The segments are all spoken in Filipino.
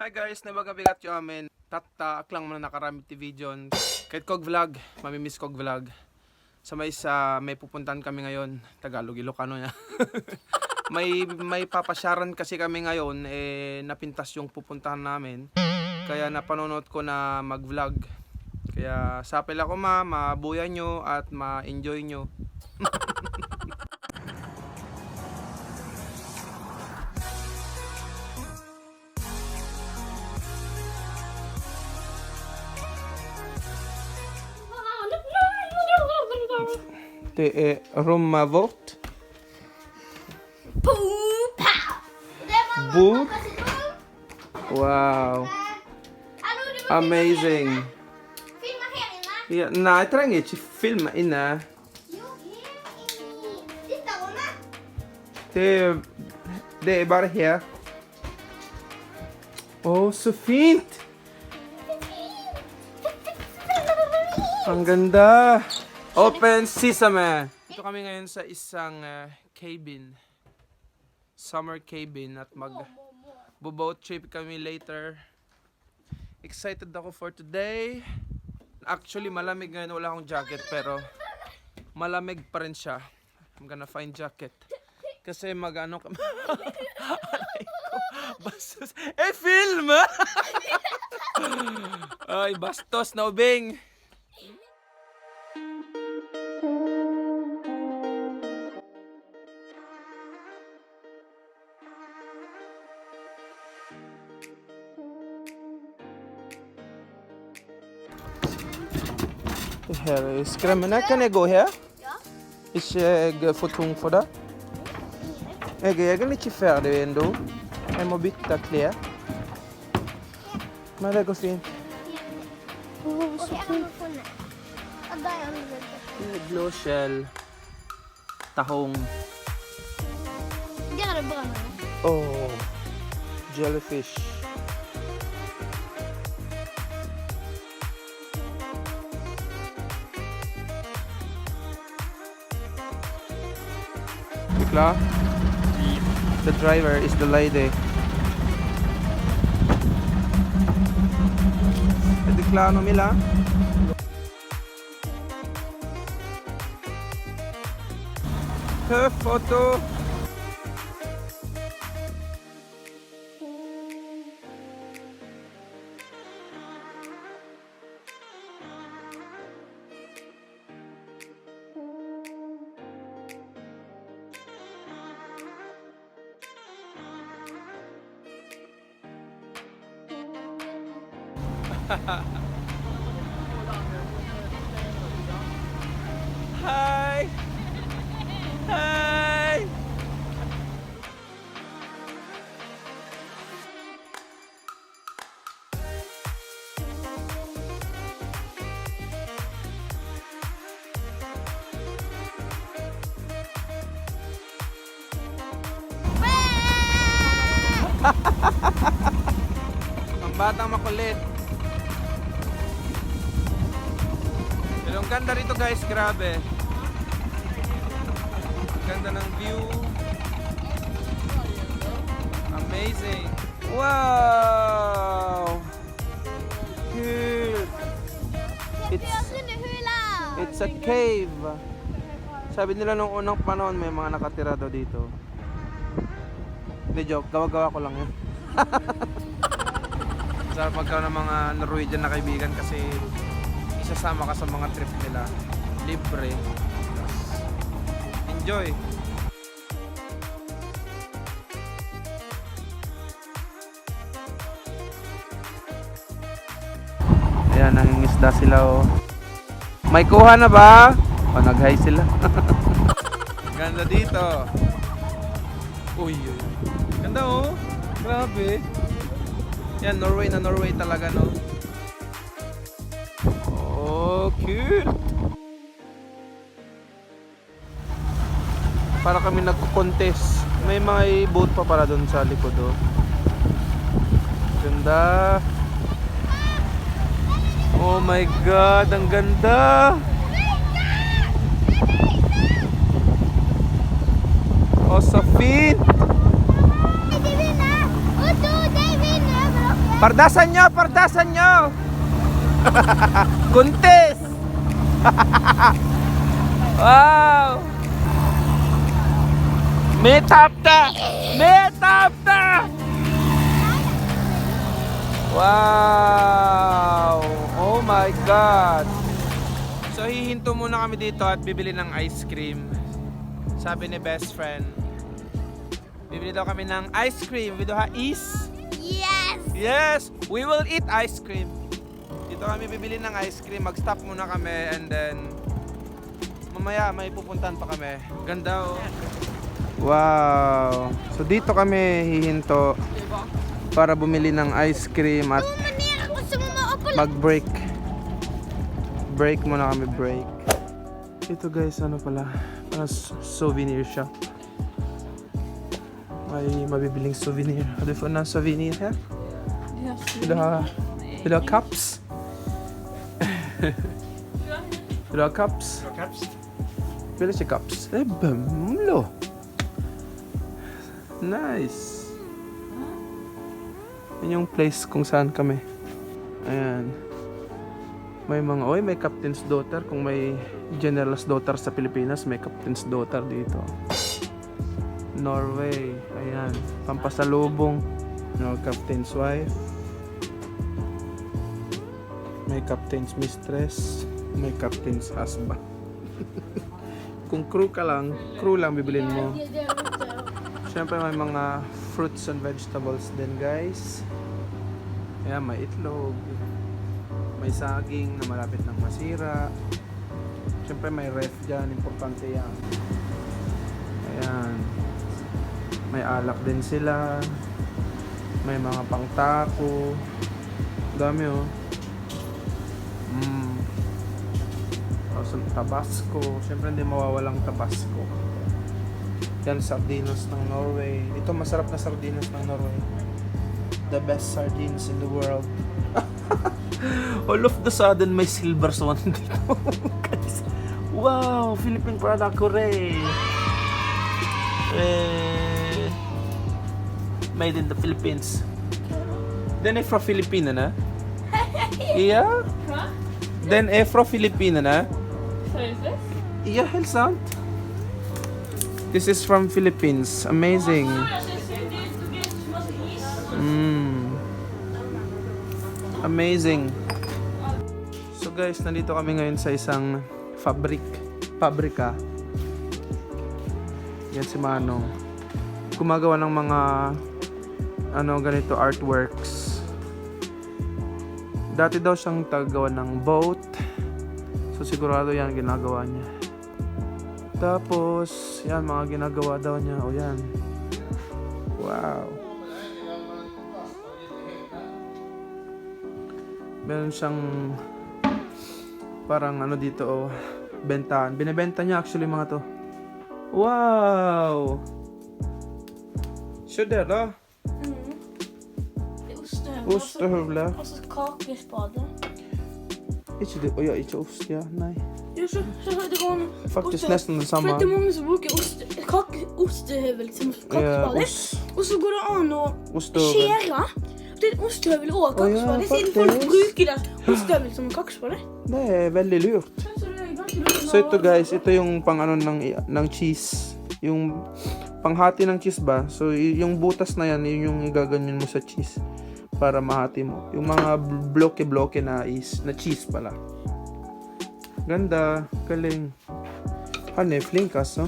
Hi guys, nabagabigat yung amin. Tatak lang man nakarami ti video. Kahit kog vlog, mamimiss kog vlog. May pupuntahan kami ngayon. Tagalog, ILOCANO niya. may papasyaran kasi kami ngayon, napintas yung pupuntahan namin. Kaya napanonood ko na mag-vlog. Kaya sapil ako mabuyan nyo at ma-enjoy nyo. Det är romavort. Bord. Wow. Amazing. Ja, nej, jag tränger inte filma inne. Det är bara här. Åh, så fint. Ang ganda. Open sesame. Dito kami ngayon sa isang cabin. Summer cabin at mag-boat trip kami later. Excited ako for today. Actually malamig ngayon, wala akong jacket pero malamig pa rin siya. I'm gonna find jacket. Kasi mag-ano kami. Bastos. Film! Ay, bastos na ubing. Det här är skrämmande. Kan jag gå här? Ja. Är jag för tung för det? Jag är lite färdig ändå. Jag måste byta kläder. Men det går fint. Så fint. Blåskjell. Tahong. Det är det bra nu. Oh. Jellyfish. Klar? The driver is the lady. Är du klar nu, Milla? Foto. Hi! Hi! Ang batang makulit. Pero ang ganda rito guys, grabe. Ang ganda ng view. Amazing. Wow! Cute. It's a cave. Sabi nila nung unang panahon may mga nakatira daw dito. Hindi, joke. Gawa-gawa ko lang yan. Sarap magkaroon ng mga Norwegian na kaibigan kasi isasama ka sa mga trip nila. Libre. Enjoy! Ayan, nangingisda sila oh. May kuha na ba? O, nag-hi sila. Ganda dito. Uy, uy. Ganda oh. Grabe. Yan, Norway na Norway talaga no. Oh, cute. Para kami nagko-contest. May mga boat pa para doon sa likod oh. Ganda. Oh my god, ang ganda. Oh, så fint. Det vinner! Och då det vinner! Pardasan nyo, pardasan nyo. Kuntis. Wow. Metapta. Metapta. Wow. Oh my God. So hihinto muna kami dito at bibili ng ice cream. Sabi ni best friend, bibili daw kami ng ice cream. With is? Yes! Yes! We will eat ice cream. Dito kami bibili ng ice cream. Mag-stop muna kami and then mamaya may pupuntahan pa kami. Ganda oh. Wow! So dito kami hihinto para bumili ng ice cream at mag-break. Break muna kami, break. Ito guys, ano pala? Souvenir shop. May mabibiling souvenir. Har du funnet en souvenir här? Vill du ha cups? Vill du ha cups? Vill du inte cups? Det är bumlo. Nice. Yan yung place kung saan kami. Ayan. May mga, may captain's daughter. Kung may general's daughter sa Pilipinas, may captain's daughter dito. Norway. Ayan. Pampasalubong. No, captain's wife. May captain's mistress. May captain's husband. Kung crew lang bibilin mo. Siyempre may mga fruits and vegetables din guys. Ayan, may itlog. May saging na malapit ng masira. Siyempre may ref dyan, importante yan. Ayan. May alak din sila. May mga pangtako. Dami oh. Tabasco. Siyempre hindi mawawalang Tabasco. Yan, sardinas ng Norway. Ito masarap na sardinas ng Norway. The best sardines in the world. All of the sudden may silver swan dito. Guys. Wow, Philippine product, hooray! Made in the Philippines. Den är från Filippinerna. Ja. Den är från Filippinerna. Ja, helt sant. This is from Philippines. Amazing. Amazing. So guys, nandito kami ngayon sa isang pabrika. Yan si Manong. Gumagawa ng mga ganito artworks. Dati daw siyang tagagawa ng boat. So sigurado yan ginagawa niya. Tapos, yan mga ginagawa daw niya. O yan. Wow. Meron siyang parang dito bentahan. Binebenta niya actually mga to. Wow! Så där då? Det är ostehövlar. Ostehövlar. Och så kakespade. Inte det, inte ost, ja, nej. Jo, så det går en... Faktiskt nästan detsamma. För att det är många som brukar ostehövel som kakespade. Och så går det an att skera. Det är osthövel och kakespade. Det ser folk brukar det osthövel som kakespade. Det är väldigt lurt. So ito guys, ito yung pang ng cheese. Yung panghati ng cheese ba? So yung butas na yan, yun yung igaganyan mo sa cheese para mahati mo. Yung mga bloke-bloke na cheese pala. Ganda, galing. Flinkas, no?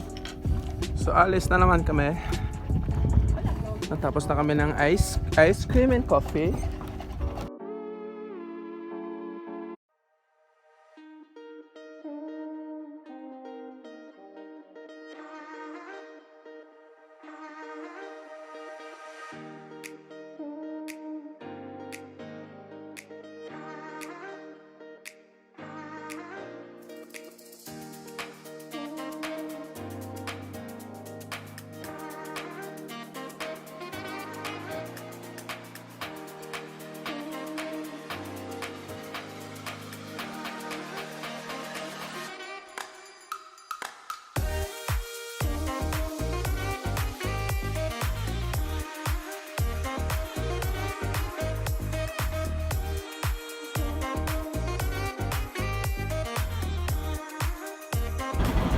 So alis na naman kami. Natapos na kami ng ice cream and coffee.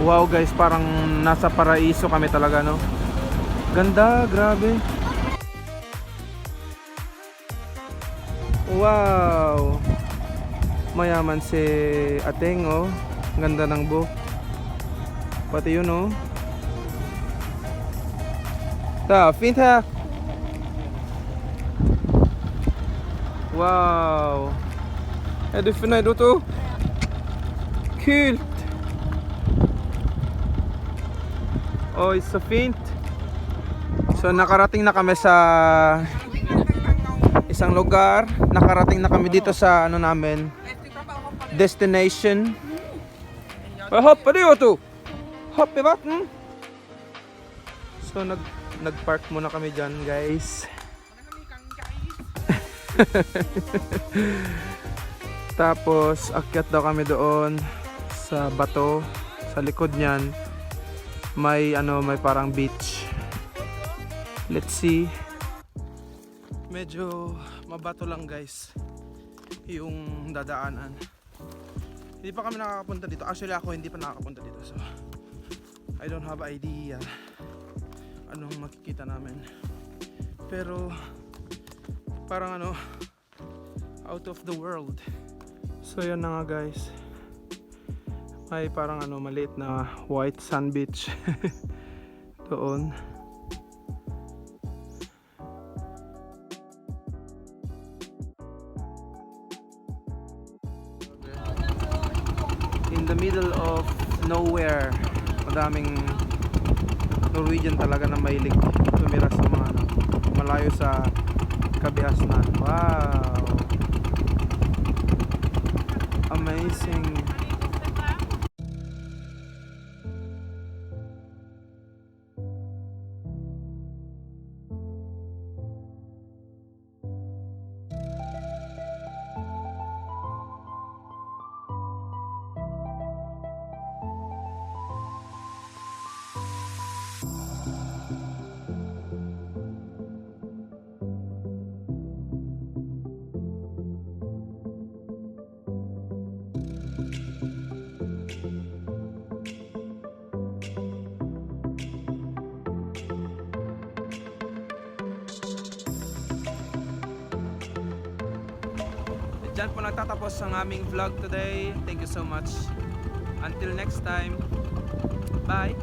Wow guys, parang nasa paraiso kami talaga, no? Ganda, grabe. Wow. Mayaman si Ateng, oh. Ganda ng buhok. Pati yun, oh. Ta, fint ha. Wow. Är du förnöjd Otto? Kul! Oj, så fint. So nakarating na kami sa isang lugar. Nakarating na kami dito sa ano namin, destination. Hoppa du Otto! Hopp i vatten! So nagpark muna kami dyan guys. Tapos akyat daw kami doon sa bato. Sa likod niyan may parang beach. Let's see. Medyo mabato lang guys yung dadaanan. Hindi pa kami nakakapunta dito. Actually ako hindi pa nakakapunta dito. So I don't have idea anong makikita namin. Pero parang out of the world. So yan na nga guys. May parang maliit na white sand beach doon. In the middle of nowhere. Madaming Norwegian talaga na mahilig tumira sa mga malayo sa kabihasnan. Wow! Amazing! Diyan po nagtatapos ang aming vlog today. Thank you so much. Until next time. Bye!